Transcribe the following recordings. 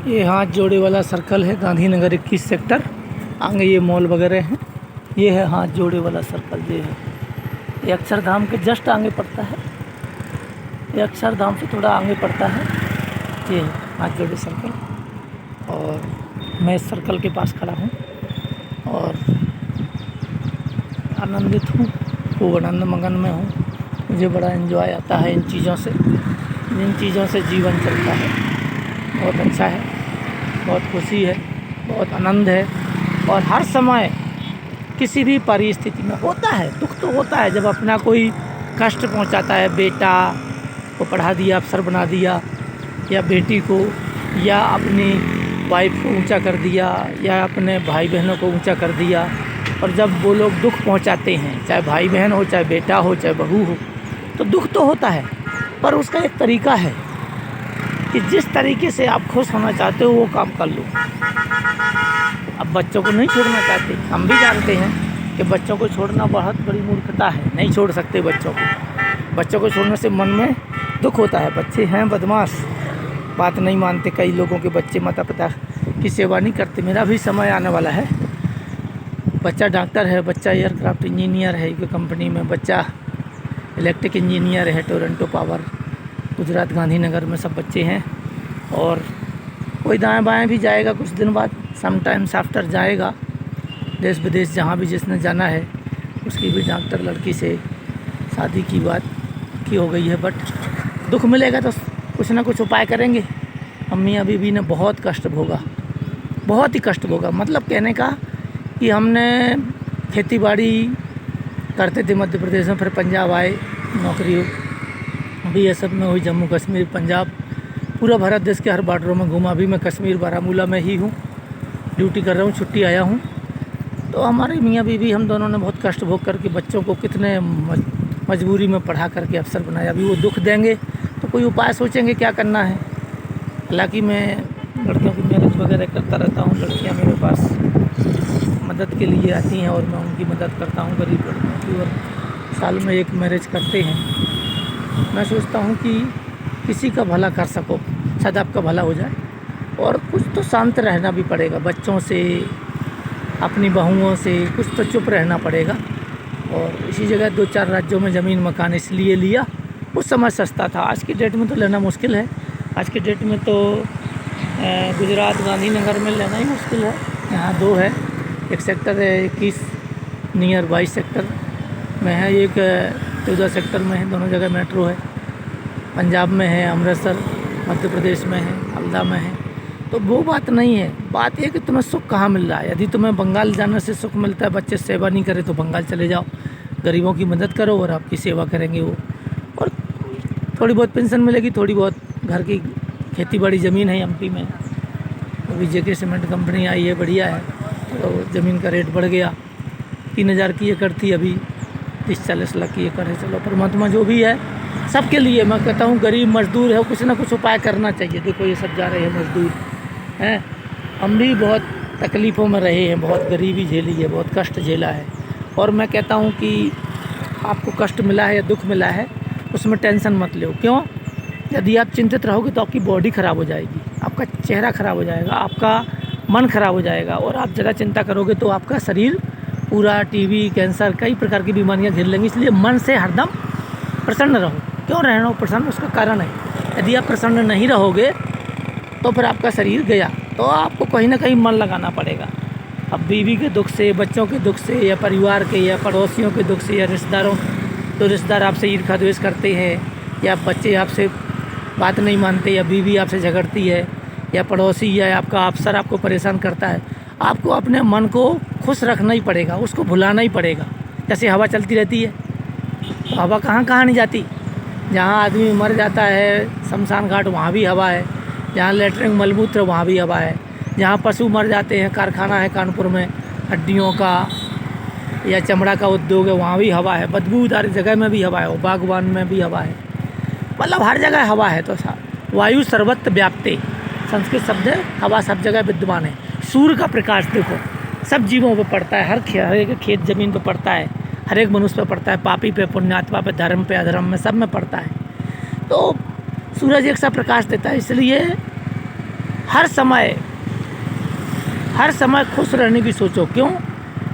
ये हाथ जोड़े वाला सर्कल है, गांधीनगर 21 सेक्टर। आगे ये मॉल वगैरह हैं। ये है हाथ जोड़े वाला सर्कल। ये है, ये अक्षरधाम के जस्ट आगे पड़ता है। ये अक्षरधाम से थोड़ा आगे पड़ता है। ये है हाथ जोड़े सर्कल, और मैं इस सर्कल के पास खड़ा हूँ और आनंदित हूँ, खूब आनंद मगन में हूँ। मुझे बड़ा एंजॉय आता है इन चीज़ों से, जिन चीज़ों से जीवन चलता है। बहुत अच्छा है, बहुत खुशी है, बहुत आनंद है। और हर समय किसी भी परिस्थिति में होता है, दुख तो होता है जब अपना कोई कष्ट पहुंचाता है। बेटा को पढ़ा दिया, अफसर बना दिया, या बेटी को, या अपनी वाइफ को ऊंचा कर दिया, या अपने भाई बहनों को ऊंचा कर दिया। और जब वो लोग दुख पहुंचाते हैं, चाहे भाई बहन हो, चाहे बेटा हो, चाहे बहू हो, तो दुख तो होता है। पर उसका एक तरीका है कि जिस तरीके से आप खुश होना चाहते हो वो काम कर लो। अब बच्चों को नहीं छोड़ना चाहते, हम भी जानते हैं कि बच्चों को छोड़ना बहुत बड़ी मूर्खता है, नहीं छोड़ सकते बच्चों को। बच्चों को छोड़ने से मन में दुख होता है। बच्चे हैं बदमाश, बात नहीं मानते। कई लोगों के बच्चे माता पिता की सेवा नहीं करते। मेरा भी समय आने वाला है। बच्चा डॉक्टर है, बच्चा एयरक्राफ्ट इंजीनियर है एक कंपनी में, बच्चा इलेक्ट्रिक इंजीनियर है टोरंटो पावर, गुजरात गांधीनगर में सब बच्चे हैं। और कोई दाएं बाएं भी जाएगा कुछ दिन बाद, समटाइम्स आफ्टर जाएगा देश विदेश, जहाँ भी जिसने जाना है। उसकी भी डॉक्टर लड़की से शादी की बात की हो गई है। बट दुख मिलेगा तो कुछ ना कुछ उपाय करेंगे। अम्मी बीबी ने बहुत कष्ट भोगा, बहुत ही कष्ट भोगा। मतलब कहने का कि हमने खेती बाड़ी करते थे मध्य प्रदेश में, फिर पंजाब आए, नौकरी BSF में हुई, जम्मू कश्मीर, पंजाब, पूरा भारत देश के हर बॉर्डरों में घूमा। भी मैं कश्मीर बारामूला में ही हूँ, ड्यूटी कर रहा हूँ, छुट्टी आया हूँ। तो हमारे मियाँ बीवी हम दोनों ने बहुत कष्ट भोग करके बच्चों को कितने मजबूरी में पढ़ा करके अफसर बनाया। अभी वो दुख देंगे तो कोई उपाय सोचेंगे क्या करना है। हालांकि मैं लड़कियों की मैरिज वगैरह करता रहता हूँ। लड़कियाँ मेरे पास मदद के लिए आती हैं और मैं उनकी मदद करता हूँ, गरीब लड़कियों की। और साल में एक मैरिज करते हैं। मैं सोचता हूँ कि किसी का भला कर सको, शायद आपका भला हो जाए। और कुछ तो शांत रहना भी पड़ेगा, बच्चों से, अपनी बहुओं से कुछ तो चुप रहना पड़ेगा। और इसी जगह 2-4 राज्यों में ज़मीन मकान इसलिए लिया, उस समय सस्ता था। आज की डेट में तो लेना मुश्किल है। आज की डेट में तो गुजरात गांधीनगर में लेना ही मुश्किल है। यहाँ 2 है, एक सेक्टर है 21 नियर 22 सेक्टर में है, एक 14 सेक्टर में है। दोनों जगह मेट्रो है। पंजाब में है, अमृतसर, मध्य प्रदेश में है, हल्दा में है। तो वो बात नहीं है। बात ये कि तुम्हें सुख कहाँ मिल रहा है। यदि तुम्हें बंगाल जाने से सुख मिलता है, बच्चे सेवा नहीं करे तो बंगाल चले जाओ, गरीबों की मदद करो और आपकी सेवा करेंगे वो। और थोड़ी बहुत पेंशन मिलेगी, थोड़ी बहुत घर की खेती बाड़ी ज़मीन है MP में। अभी JK सीमेंट कंपनी आई है, बढ़िया है। तो ज़मीन का रेट बढ़ गया, 3000 की एकड़ थी, अभी 30-40 लाख की एकड़ है। चलो परमात्मा जो भी है सबके लिए, मैं कहता हूँ गरीब मजदूर है, कुछ ना कुछ उपाय करना चाहिए। देखो ये सब जा रहे हैं मजदूर हैं, हम भी बहुत तकलीफ़ों में रहे हैं, बहुत गरीबी झेली है, बहुत कष्ट झेला है। और मैं कहता हूँ कि आपको कष्ट मिला है या दुख मिला है, उसमें टेंशन मत लो। क्यों? यदि आप चिंतित रहोगे तो आपकी बॉडी ख़राब हो जाएगी, आपका चेहरा ख़राब हो जाएगा, आपका मन ख़राब हो जाएगा। और आप ज़्यादा चिंता करोगे तो आपका शरीर पूरा TB, कैंसर, कई प्रकार की बीमारियाँ घेर लेंगी। इसलिए मन से हरदम प्रसन्न रहो। क्यों रहना हो प्रसन्न? उसका कारण है। यदि आप प्रसन्न नहीं रहोगे तो फिर आपका शरीर गया। तो आपको कहीं ना कहीं मन लगाना पड़ेगा। अब बीवी के दुख से, बच्चों के दुख से, या परिवार के, या पड़ोसियों के दुख से, या रिश्तेदारों, तो रिश्तेदार आपसे ईर्ष्या द्वेष करते हैं, या बच्चे आपसे बात नहीं मानते, या बीवी आपसे झगड़ती है, या पड़ोसी या आपका अफसर आपको परेशान करता है। आपको अपने मन को खुश रखना ही पड़ेगा, उसको भुलाना ही पड़ेगा। जैसे हवा चलती रहती है तो हवा कहाँ कहाँ नहीं जाती। जहाँ आदमी मर जाता है, शमशान घाट, वहाँ भी हवा है। जहाँ लेटरिन मलमूत्र, वहाँ भी हवा है। जहाँ पशु मर जाते हैं, कारखाना है कानपुर में हड्डियों का या चमड़ा का उद्योग है, वहाँ भी हवा है। बदबूदार जगह में भी हवा है, बागवान में भी हवा है। मतलब हर जगह हवा है। तो वायु सर्वत्र व्याप्ते, संस्कृत शब्द है, हवा सब जगह विद्यमान है। सूर्य का प्रकाश देखो सब जीवों पर पड़ता है, हर एक खेत ज़मीन पर पड़ता है, हर एक मनुष्य पे पड़ता है, पापी पे, पुण्यात्मा पे, धर्म पे, अधर्म में, सब में पड़ता है। तो सूरज एक सा प्रकाश देता है। इसलिए हर समय खुश रहने की सोचो। क्यों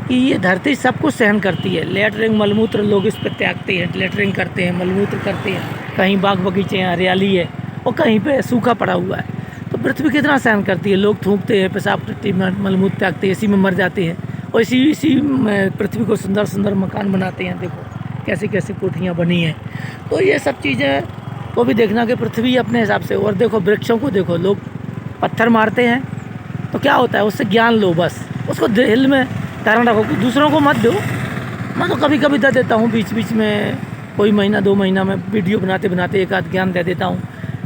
कि ये धरती सब कुछ सहन करती है। लेटरिंग मलमूत्र लोग इस पर त्यागते हैं, लेटरिंग करते हैं, मलमूत्र करते हैं। कहीं बाग बगीचे हैं, हरियाली है, और कहीं पे सूखा पड़ा हुआ है। तो पृथ्वी कितना सहन करती है। लोग थूकते हैं, पेशाब टट्टी मलमूत्र त्यागते हैं, इसी में मर जाते हैं, और इसी में पृथ्वी को सुंदर सुंदर मकान बनाते हैं। देखो कैसी कैसी कोठियाँ बनी हैं। तो ये सब चीज़ें को भी देखना कि पृथ्वी अपने हिसाब से। और देखो वृक्षों को देखो, लोग पत्थर मारते हैं तो क्या होता है, उससे ज्ञान लो, बस उसको दिल में धारण रखो, दूसरों को मत दो। मैं तो कभी कभी दे देता हूँ, बीच बीच में कोई महीना 2 महीना में वीडियो बनाते बनाते एक आध ज्ञान दे देता हूँ,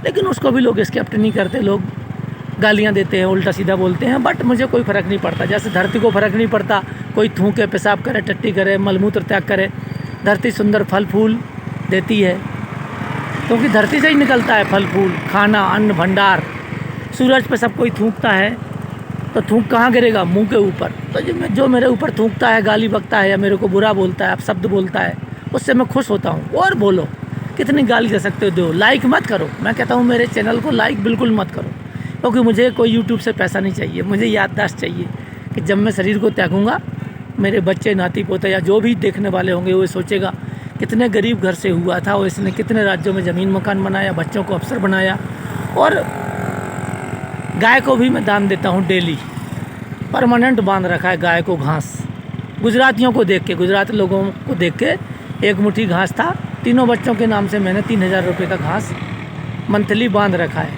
लेकिन उसको भी लोग एक्सेप्ट नहीं करते। लोग गालियाँ देते हैं, उल्टा सीधा बोलते हैं, बट मुझे कोई फ़र्क नहीं पड़ता। जैसे धरती को फ़र्क नहीं पड़ता कोई थूके, पेशाब करे, टट्टी करे, मलमूत्र त्याग करे। धरती सुंदर फल फूल देती है, क्योंकि धरती से ही निकलता है फल फूल, खाना, अन्न भंडार। सूरज पे सब कोई थूकता है तो थूक कहाँ गिरेगा, मुंह के ऊपर। तो जो मेरे ऊपर थूकता है, गाली बकता है, या मेरे को बुरा बोलता है, अपशब्द बोलता है, उससे मैं खुश होता हूँ। और बोलो, कितनी गाली दे सकते हो, दो। लाइक मत करो, मैं कहता हूँ मेरे चैनल को लाइक बिल्कुल मत करो, क्योंकि मुझे कोई यूट्यूब से पैसा नहीं चाहिए। मुझे याददाश्त चाहिए कि जब मैं शरीर को त्यागूंगा, मेरे बच्चे, नाती पोते या जो भी देखने वाले होंगे, वो सोचेगा कितने गरीब घर से हुआ था और इसने कितने राज्यों में ज़मीन मकान बनाया, बच्चों को अफसर बनाया। और गाय को भी मैं दान देता हूँ डेली, परमानेंट बांध रखा है गाय को घास। गुजरातियों को देख के, गुजराती लोगों को देख के, एक मुट्ठी घास था, तीनों बच्चों के नाम से मैंने 3000 रुपये का घास मंथली बांध रखा है।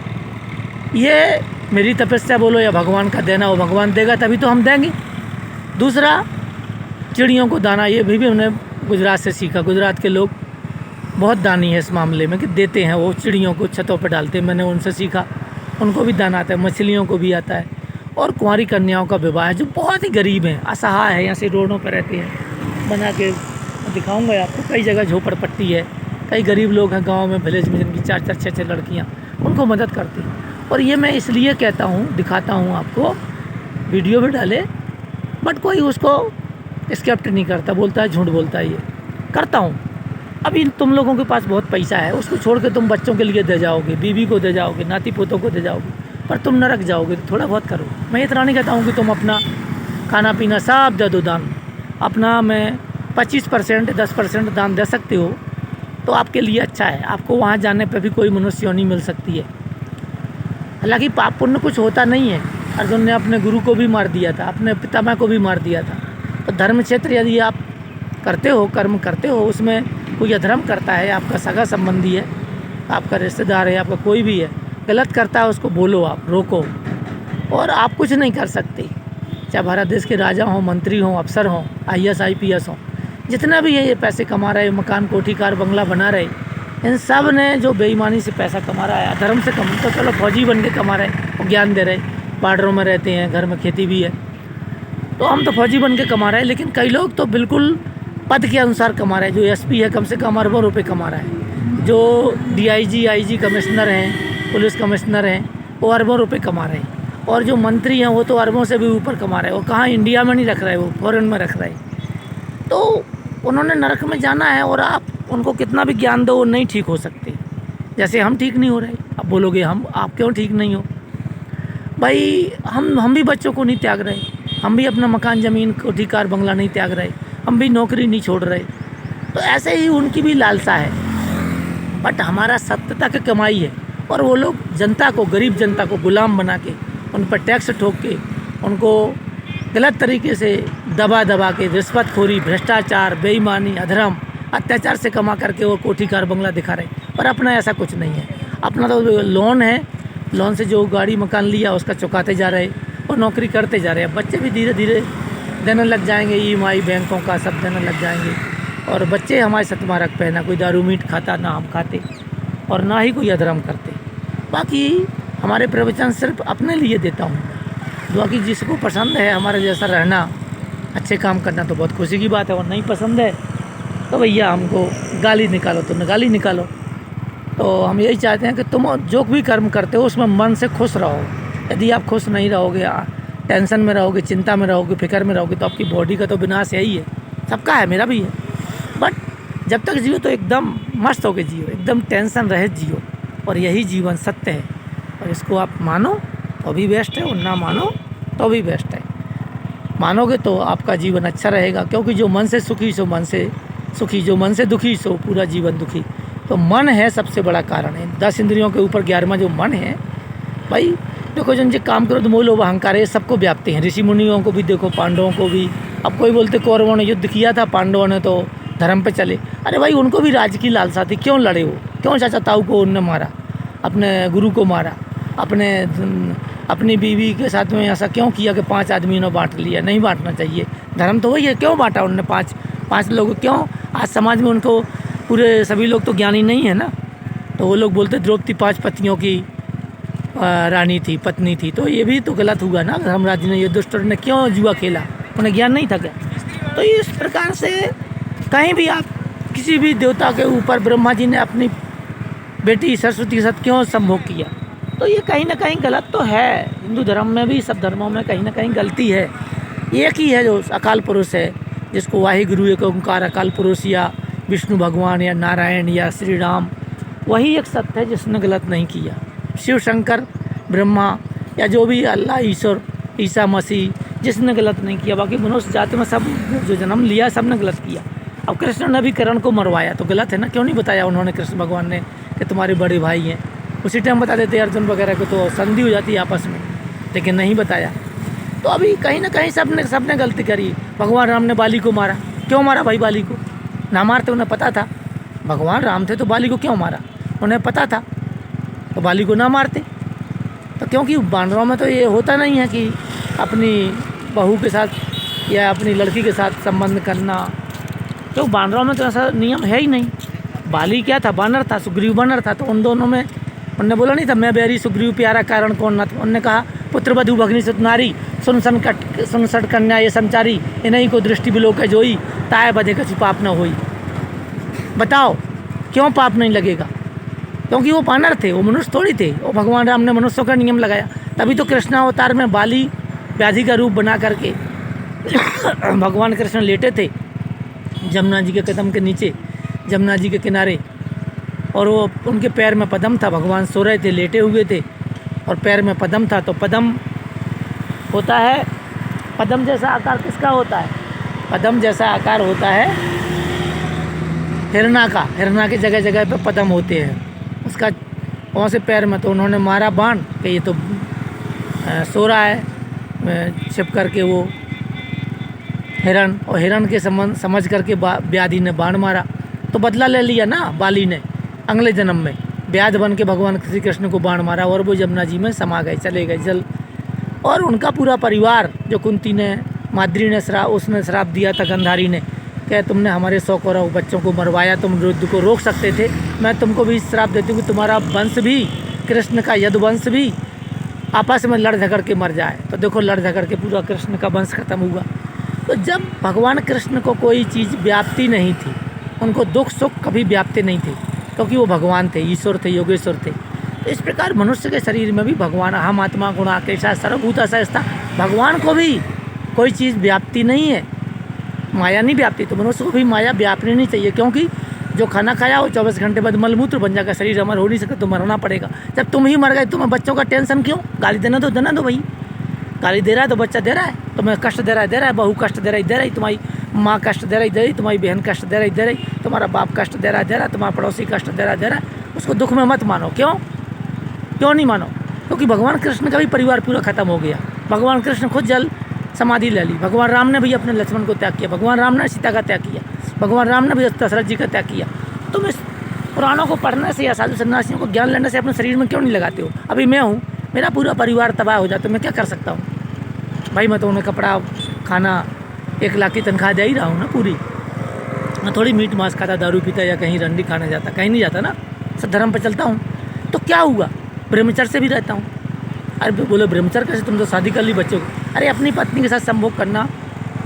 ये मेरी तपस्या बोलो या भगवान का देना, वो भगवान देगा तभी तो हम देंगे। दूसरा, चिड़ियों को दाना, ये भी हमने गुजरात से सीखा। गुजरात के लोग बहुत दानी है इस मामले में कि देते हैं, वो चिड़ियों को छतों पर डालते हैं। मैंने उनसे सीखा, उनको भी दाना आता है, मछलियों को भी आता है। और कुंवारी कन्याओं का विवाह, जो बहुत ही गरीब हैं, असहाय है, यहाँ से रोडों पर रहते हैं, बना के दिखाऊंगा आपको। कई जगह झोपड़पट्टी है, कई गरीब लोग हैं गांव में, विलेज में, जिनकी 4-4, 6-6 लड़कियाँ, उनको मदद करती हैं। और ये मैं इसलिए कहता हूँ, दिखाता हूँ आपको, वीडियो भी डाले, बट कोई उसको एक्सेप्ट नहीं करता, बोलता है झूठ बोलता है। ये करता हूँ। अभी तुम लोगों के पास बहुत पैसा है, उसको छोड़ के तुम बच्चों के लिए दे जाओगे, बीवी को दे जाओगे, नाती पोतों को दे जाओगे, पर तुम नरक जाओगे। तो थोड़ा बहुत करो। मैं इतना नहीं कहता हूँ कि तुम अपना खाना पीना सब दे दो दान। अपना मैं 25%, 10% दान दे सकते हो तो आपके लिए अच्छा है। आपको वहाँ जाने पर भी कोई मनुष्य नहीं मिल सकती है। हालांकि पाप पुण्य कुछ होता नहीं है। अर्जुन ने अपने गुरु को भी मार दिया था, अपने पितामह को भी मार दिया था। तो धर्म क्षेत्र यदि आप करते हो, कर्म करते हो, उसमें कोई अधर्म करता है, आपका सगा संबंधी है, आपका रिश्तेदार है, आपका कोई भी है, गलत करता है, उसको बोलो, आप रोको। और आप कुछ नहीं कर सकते, चाहे भारत देश के राजा हों, मंत्री हों, अफसर हों, IAS IPS हों, जितना भी है ये पैसे कमा रहे, मकान कोठी कार बंगला बना रहे, इन सब ने जो बेईमानी से पैसा कमा रहा है, अधर्म से कमा, तो चलो फौजी बन के कमा रहे, वो ज्ञान दे रहे, बॉर्डरों में रहते हैं, घर में खेती भी है, तो हम तो फौजी बन के कमा रहे हैं। लेकिन कई लोग तो बिल्कुल पद के अनुसार कमा रहे हैं। जो SP है, कम से कम अरबों रुपए कमा रहा है। जो DIG IG कमिश्नर हैं, पुलिस कमिश्नर हैं, वो अरबों रुपए कमा रहे हैं। और जो मंत्री हैं, वो तो अरबों से भी ऊपर कमा रहे हैं। वो कहाँ, इंडिया में नहीं रख रहे, वो फॉरेन में रख रहे हैं। तो उन्होंने नरक में जाना है, और आप उनको कितना भी ज्ञान दो, वो नहीं ठीक हो सकते। जैसे हम ठीक नहीं हो रहे। अब बोलोगे आप क्यों ठीक नहीं हो भाई? हम भी बच्चों को नहीं त्याग रहे, हम भी अपना मकान ज़मीन कोठी कार बंगला नहीं त्याग रहे, हम भी नौकरी नहीं छोड़ रहे। तो ऐसे ही उनकी भी लालसा है, बट हमारा सत्यता की कमाई है। और वो लोग जनता को, गरीब जनता को गुलाम बना के, उन पर टैक्स ठोक के, उनको गलत तरीके से दबा दबा के, रिश्वतखोरी, भ्रष्टाचार, बेईमानी, अधर्म, अत्याचार से कमा करके वो कोठी कार बंगला दिखा रहे। पर अपना ऐसा कुछ नहीं है। अपना तो लोन है, लोन से जो गाड़ी मकान लिया उसका चुकाते जा रहे और नौकरी करते जा रहे हैं। बच्चे भी धीरे धीरे देने लग जाएंगे, EMI बैंकों का सब देने लग जाएंगे। और बच्चे हमारे सतमारक पे, ना कोई दारू मीट खाता, ना हम खाते, और ना ही कोई अधर्म करते। बाकी हमारे प्रवचन सिर्फ अपने लिए देता हूँ। बाकी जिसको पसंद है हमारे जैसा रहना, अच्छे काम करना, तो बहुत खुशी की बात है। और नहीं पसंद है तो भैया हमको गाली निकालो, तो गाली निकालो। तो हम यही चाहते हैं कि तुम जो भी कर्म करते हो उसमें मन से खुश रहो। यदि आप खुश नहीं रहोगे, टेंशन में रहोगे, चिंता में रहोगे, फिक्र में रहोगे, तो आपकी बॉडी का तो विनाश यही है। सबका है, मेरा भी है। बट जब तक जियो तो एकदम मस्त होकर जियो, एकदम टेंशन रहित जियो, और यही जीवन सत्य है। और इसको आप मानो तो भी बेस्ट है और ना मानो तो भी बेस्ट है। मानोगे तो आपका जीवन अच्छा रहेगा, क्योंकि जो मन से सुखी सो मन से सुखी, जो मन से दुखी सो पूरा जीवन दुखी। तो मन है सबसे बड़ा कारण है। 10 इंद्रियों के ऊपर 11वां जो मन है भाई, देखो जिनसे काम करो तो मोह लोभ अहंकार ये सबको व्याप्ति हैं। ऋषि मुनियों को भी देखो, पांडवों को भी। अब कोई बोलते कौरवों ने युद्ध किया था, पांडवों ने तो धर्म पे चले। अरे भाई उनको भी राज्य की लालसा थी, क्यों लड़े वो? क्यों चाचा ताऊ को उनने मारा, अपने गुरु को मारा, अपनी बीवी के साथ में ऐसा क्यों किया कि 5 आदमियों ने बांट लिया? नहीं बांटना चाहिए। धर्म तो वही है, क्यों बांटा उनने 5 लोग? क्यों? आज समाज में उनको पूरे सभी लोग तो ज्ञानी नहीं है ना। तो वो लोग बोलते द्रौपदी 5 पत्नियों की रानी थी, पत्नी थी। तो ये भी तो गलत हुआ ना। धर्मराज ने, ये दुष्ट ने क्यों जुआ खेला? उन्हें ज्ञान नहीं था क्या? तो इस प्रकार से कहीं भी आप किसी भी देवता के ऊपर ब्रह्मा जी ने अपनी बेटी सरस्वती के साथ क्यों संभोग किया? तो ये कहीं ना कहीं गलत तो है। हिंदू धर्म में भी, सब धर्मों में कहीं ना कहीं गलती है। एक ही है जो अकाल पुरुष है, जिसको वाहिगुरु एक ओंकार अकाल पुरुष या विष्णु भगवान या नारायण या श्री राम, वही एक सत्य है जिसने गलत नहीं किया। शिव शंकर ब्रह्मा या जो भी अल्लाह ईश्वर ईसा मसीह, जिसने गलत नहीं किया। बाकी मनुष्य जाति में सब जो जन्म लिया सब ने गलत किया। अब कृष्ण ने भी कर्ण को मरवाया तो गलत है ना। क्यों नहीं बताया उन्होंने, कृष्ण भगवान ने, कि तुम्हारे बड़े भाई हैं? उसी टाइम बता देते अर्जुन वगैरह को, तो संधि हो जाती है आपस में, लेकिन नहीं बताया। तो अभी कहीं ना कहीं सब ने गलती करी। भगवान राम ने बाली को मारा, क्यों मारा भाई? बाली को ना मारते, उन्हें पता था भगवान राम थे, तो बाली को क्यों मारा? उन्हें पता था तो बाली को ना मारते। तो क्योंकि बानरों में तो ये होता नहीं है कि अपनी बहू के साथ या अपनी लड़की के साथ संबंध करना, तो बानरों में तो ऐसा नियम है ही नहीं। बाली क्या था? बानर था, सुग्रीव बानर था। तो उन दोनों में उनने बोला नहीं था मैं बैरी सुग्रीव प्यारा कारण कौन न? उनने कहा पुत्र वधु भगनी सुत नारी, सुन सट कन्या ये संचारी, इन्हीं को दृष्टि बिलोक है जोई, ताय बधे कछु पाप न होई। बताओ क्यों पाप नहीं लगेगा? क्योंकि वो बानर थे, वो मनुष्य थोड़ी थे। वो भगवान राम ने मनुष्यों का नियम लगाया। तभी तो कृष्णावतार में बाली व्याधि का रूप बना करके भगवान कृष्ण लेटे थे जमुना जी के कदम के नीचे, जमुना जी के किनारे, और वो उनके पैर में पद्म था। भगवान सो रहे थे, लेटे हुए थे, और पैर में पद्म था। तो पद्म होता है, पद्म जैसा आकार किसका होता है? पद्म जैसा आकार होता है हिरना का। हिरना की जगह जगह पे पद्म होते हैं, उसका वहाँ से पैर में। तो उन्होंने मारा बाण कि ये तो सो रहा है छिप करके वो हिरण, और हिरण के समझ करके व्याधि ने बाण मारा। तो बदला ले लिया ना बाली ने, अगले जन्म में व्याध बन के भगवान श्री कृष्ण को बाण मारा, और वो यमुना जी में समा गए, चले गए जल। और उनका पूरा परिवार, जो कुंती ने, माद्री ने उसने श्राप दिया था गंधारी ने, क्या तुमने हमारे 100 करोड़ बच्चों को मरवाया, तुम युद्ध को रोक सकते थे। मैं तुमको भी श्राप देती हूँ कि तुम्हारा वंश भी, कृष्ण का यदुवंश भी आपस में लड़ झगड़ के मर जाए। तो देखो लड़ झगड़ के पूरा कृष्ण का वंश खत्म हुआ। तो जब भगवान कृष्ण को कोई चीज़ व्याप्ति नहीं थी, उनको दुख सुख कभी व्याप्ति नहीं थे, क्योंकि वो भगवान थे, ईश्वर थे, योगेश्वर थे। तो इस प्रकार मनुष्य के शरीर में भी भगवान अहम आत्मा गुणाकेशा सर्वभूता सहस्ता, भगवान को भी कोई चीज़ व्याप्ति नहीं है, माया नहीं व्याप्ति। तो मनुष्य को भी माया व्यापनी नहीं चाहिए, क्योंकि जो खाना खाया वो 24 घंटे बाद मलमूत्र बन जाएगा, शरीर अमर हो नहीं सकता, तो मरना पड़ेगा। जब तुम ही मर गए, तुम्हें बच्चों का टेंशन क्यों? गाली देना दो भाई। गाली दे रहा है तो बच्चा दे रहा है, तुम्हें कष्ट दे रहा है, बहू कष्ट दे रही, तुम्हारी माँ कष्ट दे रही, तुम्हारी बहन कष्ट दे रही, तुम्हारा बाप कष्ट दे रहा है, तुम्हारा पड़ोसी कष्ट दे रहा है। उसको दुख में मत मानो। क्यों नहीं मानो? क्योंकि भगवान कृष्ण का भी परिवार पूरा खत्म हो गया। भगवान कृष्ण खुद जल समाधि ले ली। भगवान राम ने भी अपने लक्ष्मण को त्याग किया, भगवान राम ने सीता का त्याग किया, भगवान राम ने भी दशरथ जी का त्याग किया। तुम इस पुराणों को पढ़ने से या साधु सन्यासियों को ज्ञान लेने से अपने शरीर में क्यों नहीं लगाते हो? अभी मैं हूँ, मेरा पूरा परिवार तबाह हो जाता, मैं क्या कर सकता हूँ भाई? मैं तो उन्हें कपड़ा, खाना, 1 लाख की तनख्वाह दे ही रहा हूँ ना पूरी। मैं थोड़ी मीट मांस खाता, दारू पीता या कहीं रंडी खाने जाता, कहीं नहीं जाता ना, सब धर्म पर चलता हूँ। तो क्या हुआ? ब्रह्मचर्य से भी रहता हूँ। अरे बोले ब्रह्मचर्य कैसे? तुम तो शादी कर ली, बच्चों को। अरे अपनी पत्नी के साथ संभोग करना,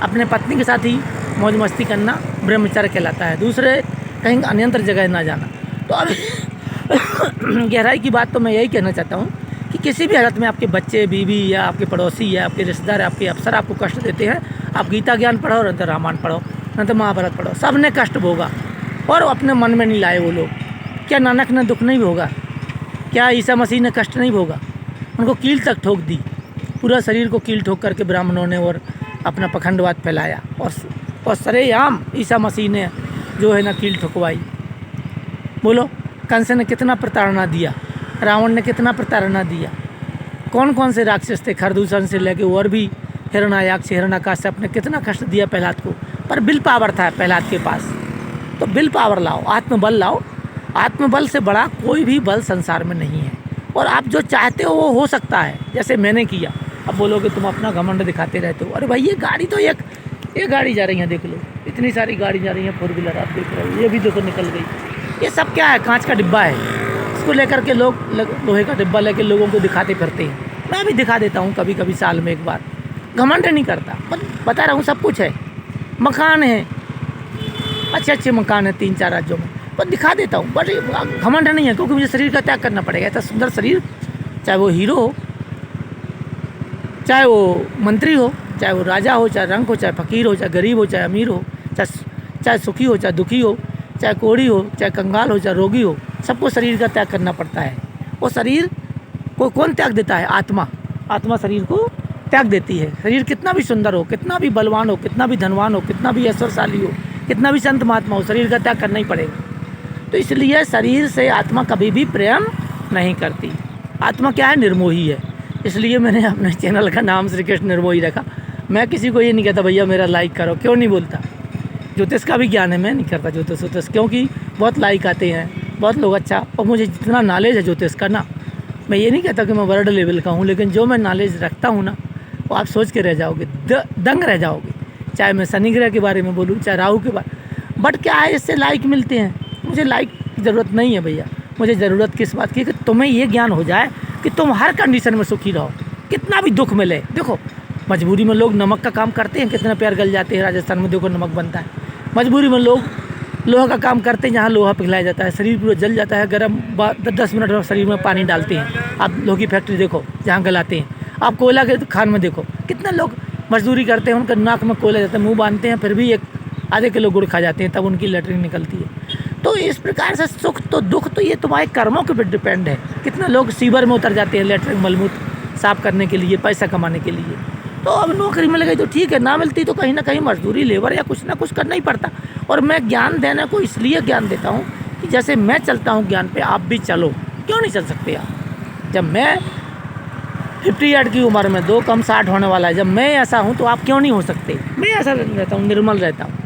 अपने पत्नी के साथ ही मौज मस्ती करना ब्रह्मचर्य कहलाता है, दूसरे कहीं अन्यंत्र जगह ना जाना। तो अब गहराई की बात तो मैं यही कहना चाहता हूँ कि किसी भी हालत में आपके बच्चे, बीवी या आपके पड़ोसी या आपके रिश्तेदार, आपके अफसर आपको कष्ट देते हैं, आप गीता ज्ञान पढ़ो, न तो रामायण पढ़ो, न तो महाभारत पढ़ो, सब ने कष्ट भोगा और अपने मन में नहीं लाए वो लोग। क्या नानक ने दुख नहीं भोगा? क्या ईसा मसीह ने कष्ट नहीं भोगा? उनको कील तक ठोक दी, पूरा शरीर को कील ठोक करके ब्राह्मणों ने और अपना पखंडवाद फैलाया। और सरेआम ईसा मसीह ने जो है ना कील ठुकवाई। बोलो, कंस ने कितना प्रताड़ना दिया, रावण ने कितना प्रताड़ना दिया, कौन कौन से राक्षस थे, खरदूषण से लेके और भी हिरण्याक्ष हिरण्यकश्यप ने कितना कष्ट दिया प्रहलाद को। पर विल पावर था प्रहलाद के पास। तो विल पावर लाओ, आत्मबल लाओ। आत्मबल से बड़ा कोई भी बल संसार में नहीं है। और आप जो चाहते हो वो हो सकता है, जैसे मैंने किया। अब बोलोगे तुम अपना घमंड दिखाते रहते हो। अरे भाई, ये गाड़ी तो एक गाड़ी जा रही है, देख लो, इतनी सारी गाड़ी जा रही है, 4 व्हीलर आप देख रहे हो, ये भी देखो निकल गई। ये सब क्या है? कांच का डिब्बा है, इसको लेकर के लोग लोहे का डिब्बा लेकर लोगों को दिखाते फिरते हैं। मैं भी दिखा देता हूँ कभी कभी, साल में एक बार। घमंड नहीं करता, बता रहा हूँ सब कुछ है, मकान है, अच्छे अच्छे मकान है 3-4 राज्यों में, पर दिखा देता हूँ। बट घमंड नहीं है, क्योंकि मुझे शरीर का त्याग करना पड़ेगा। इतना सुंदर शरीर, चाहे वो हीरो हो, चाहे वो मंत्री हो, चाहे वो राजा हो, चाहे रंक हो, चाहे फ़कीर हो, चाहे गरीब हो, चाहे अमीर हो, चाहे सुखी हो, चाहे दुखी हो, चाहे कोढ़ी हो, चाहे कंगाल हो, चाहे रोगी हो, सबको शरीर का त्याग करना पड़ता है। वो शरीर को कौन त्याग देता है? आत्मा। आत्मा शरीर को त्याग देती है। शरीर कितना भी सुंदर हो, कितना भी बलवान हो, कितना भी धनवान हो, कितना भी ऐश्वर्यशाली हो, कितना भी संत महात्मा हो, शरीर का त्याग करना ही पड़ेगा। तो इसलिए शरीर से आत्मा कभी भी प्रेम नहीं करती। आत्मा क्या है? निर्मोही है। इसलिए मैंने अपने चैनल का नाम श्री कृष्ण निर्मोही रखा। मैं किसी को ये नहीं कहता भैया मेरा लाइक करो, क्यों नहीं बोलता। ज्योतिष का भी ज्ञान है, मैं नहीं करता ज्योतिष, क्योंकि बहुत लाइक आते हैं, बहुत लोग अच्छा। और मुझे जितना नॉलेज है ज्योतिष का ना, मैं ये नहीं कहता कि मैं वर्ल्ड लेवल का हूँ, लेकिन जो मैं नॉलेज रखता हूँ ना, वो आप सोच के रह जाओगे, दंग रह जाओगे। चाहे मैं शनि ग्रह के बारे में बोलूँ, चाहे राहु के बारे। बट क्या है, इससे लाइक मिलते हैं। मुझे लाइक की ज़रूरत नहीं है भैया। मुझे ज़रूरत किस बात की? कि तुम्हें ये ज्ञान हो जाए कि तुम हर कंडीशन में सुखी रहो, कितना भी दुख मिले। देखो, मजबूरी में लोग नमक का काम करते हैं, कितना पैर गल जाते हैं। राजस्थान में देखो नमक बनता है। मजबूरी में लोग लोहा का काम करते हैं, जहाँ लोहा पिघलाया जाता है, शरीर पूरा जल जाता है। गर्म 10 मिनट में शरीर में पानी डालते हैं। आप लोहे की फैक्ट्री देखो जहाँ गलाते हैं। आप कोयला के खान में देखो, कितने लोग मजदूरी करते हैं, उनका नाक में कोयला जाता है, मुँह बांधते हैं, फिर भी 1-आधे किलो गुड़ खा जाते हैं, तब उनकी लेटरिन निकलती है। तो इस प्रकार से सुख तो दुख तो ये तुम्हारे कर्मों के ऊपर डिपेंड है। कितने लोग सीवर में उतर जाते हैं लेटरिन मलमूत्र साफ करने के लिए, पैसा कमाने के लिए। तो अब नौकरी मिल गई तो ठीक है, ना मिलती तो कहीं ना कहीं मजदूरी, लेबर या कुछ ना कुछ करना ही पड़ता। और मैं ज्ञान देने को इसलिए ज्ञान देता हूँ कि जैसे मैं चलता हूँ ज्ञान पे, आप भी चलो। क्यों नहीं चल सकते आप? जब मैं 58 की उम्र में 2 कम 60 होने वाला है, जब मैं ऐसा हूँ तो आप क्यों नहीं हो सकते? मैं ऐसा रहता हूँ, निर्मल रहता हूँ।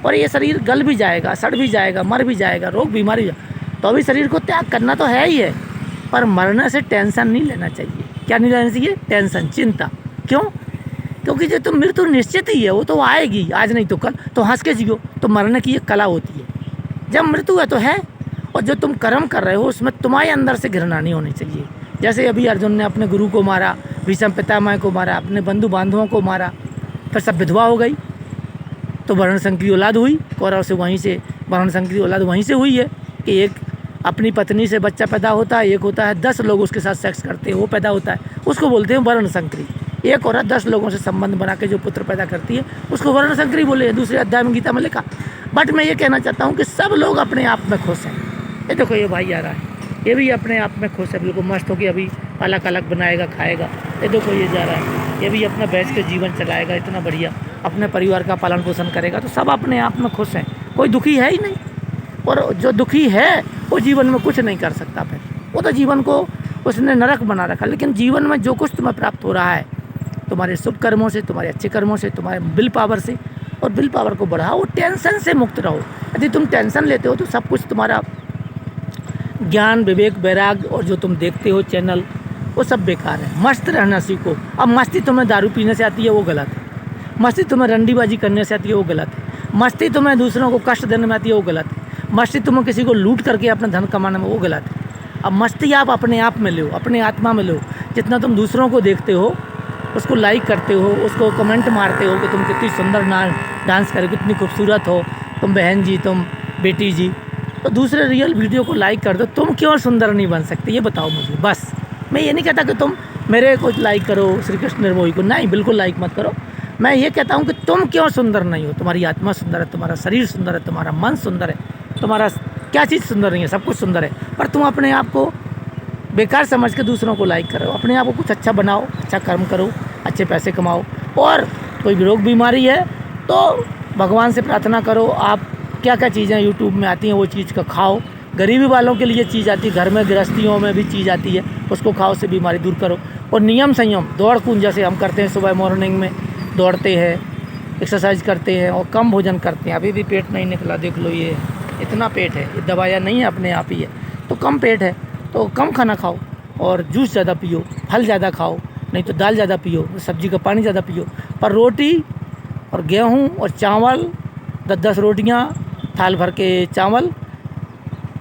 और ये शरीर गल भी जाएगा, सड़ भी जाएगा, मर भी जाएगा, रोग बीमारी, तो अभी शरीर को त्याग करना तो है ही है। पर मरने से टेंशन नहीं लेना चाहिए। क्या नहीं लेना चाहिए? टेंशन, चिंता। क्यों? क्योंकि जो तुम मृत्यु निश्चित ही है, वो तो आएगी, आज नहीं तो कल। तो हंस के जियो। तो मरने की एक कला होती है। जब मृत्यु है तो है, और जो तुम कर्म कर रहे हो उसमें तुम्हारे अंदर से घृणा नहीं होनी चाहिए। जैसे अभी अर्जुन ने अपने गुरु को मारा, भीष्म पितामह को मारा, अपने बंधु बांधवों को मारा, फिर सब विधवा हो गई, तो वर्णशंकर की औलाद हुई। कौरव से वहीं से वर्णशंकर की औलाद वहीं से हुई है कि एक अपनी पत्नी से बच्चा पैदा होता है, एक होता है 10 लोग उसके साथ सेक्स करते हैं, वो पैदा होता है, उसको बोलते हैं वर्णशंकरी। एक औरत 10 लोगों से संबंध बना के जो पुत्र पैदा करती है, उसको वर्णशंकरी बोले, दूसरे अध्याय में गीता में लिखा। बट मैं ये कहना चाहता हूँ कि सब लोग अपने आप में खुश हैं। ये देखो, ये भाई आ रहा है, ये भी अपने आप में खुश है, बिल्कुल मस्त हो कि अभी अलग अलग बनाएगा, खाएगा। ये देखो, ये जा रहा है, ये भी अपना बैठ के जीवन चलाएगा, इतना बढ़िया अपने परिवार का पालन पोषण करेगा। तो सब अपने आप में खुश हैं, कोई दुखी है ही नहीं। और जो दुखी है वो जीवन में कुछ नहीं कर सकता। फिर वो तो जीवन को उसने नरक बना रखा। लेकिन जीवन में जो कुछ तुम्हें प्राप्त हो रहा है, तुम्हारे शुभ कर्मों से, तुम्हारे अच्छे कर्मों से, तुम्हारे विल पावर से, और विल पावर को बढ़ाओ, टेंशन से मुक्त रहो। यदि तुम टेंशन लेते हो तो सब कुछ तुम्हारा ज्ञान, विवेक, वैराग और जो तुम देखते हो चैनल, वो सब बेकार है। मस्त रहना सीखो। अब मस्ती तुम्हें दारू पीने से आती है, वो गलत है। मस्ती तुम्हें रंडीबाजी करने से आती है, वो गलत है। मस्ती तुम्हें दूसरों को कष्ट देने में आती है, वो गलत है। मस्ती तुम्हें किसी को लूट करके अपना धन कमाने में, वो गलत है। अब मस्ती आप अपने आप में लो, अपने आत्मा में लो। जितना तुम दूसरों को देखते हो, उसको लाइक करते हो, उसको कमेंट मारते हो कि तुम कितनी सुंदर डांस करे, कितनी खूबसूरत हो तुम बहन जी, तुम बेटी जी, तो दूसरे रियल वीडियो को लाइक कर दो। तुम क्यों सुंदर नहीं बन सकते, ये बताओ मुझे। बस मैं ये नहीं कहता कि तुम मेरे को लाइक करो, श्री कृष्ण निर्मोही को, नहीं, बिल्कुल लाइक मत करो। मैं ये कहता हूँ कि तुम क्यों सुंदर नहीं हो। तुम्हारी आत्मा सुंदर है, तुम्हारा शरीर सुंदर है, तुम्हारा मन सुंदर है, तुम्हारा क्या चीज़ सुंदर नहीं है? सब कुछ सुंदर है। पर तुम अपने आप को बेकार समझ के दूसरों को लाइक करो। अपने आप को कुछ अच्छा बनाओ, अच्छा कर्म करो, अच्छे पैसे कमाओ। और कोई रोग बीमारी है तो भगवान से प्रार्थना करो, आप क्या क्या चीज़ें यूट्यूब में आती हैं वो चीज़ का खाओ। गरीबी वालों के लिए चीज़ आती है, घर में गृहस्थियों में भी चीज़ आती है, उसको खाओ, से बीमारी दूर करो। और नियम संयम, दौड़ कूद जैसे हम करते हैं, सुबह मॉर्निंग में दौड़ते हैं, एक्सरसाइज करते हैं और कम भोजन करते हैं। अभी भी पेट नहीं निकला, देख लो, ये इतना पेट है, ये दवाया नहीं है, अपने आप ही है। तो कम पेट है तो कम खाना खाओ और जूस ज़्यादा पियो, फल ज़्यादा खाओ, नहीं तो दाल ज़्यादा पियो, सब्जी का पानी ज़्यादा पियो। पर रोटी और गेहूँ और चावल, 10-10 रोटियाँ, थाल भर के चावल,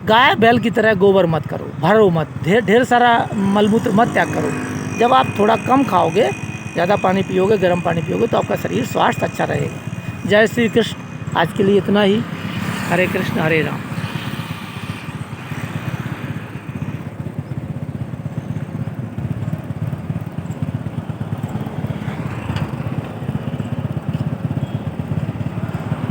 गाय बैल की तरह गोबर मत करो, भरो मत, ढेर सारा मलमूत्र मत त्याग करो। जब आप थोड़ा कम खाओगे, ज़्यादा पानी पियोगे, गर्म पानी पियोगे, तो आपका शरीर स्वास्थ्य अच्छा रहेगा। जय श्री कृष्ण। आज के लिए इतना ही। हरे कृष्ण हरे राम।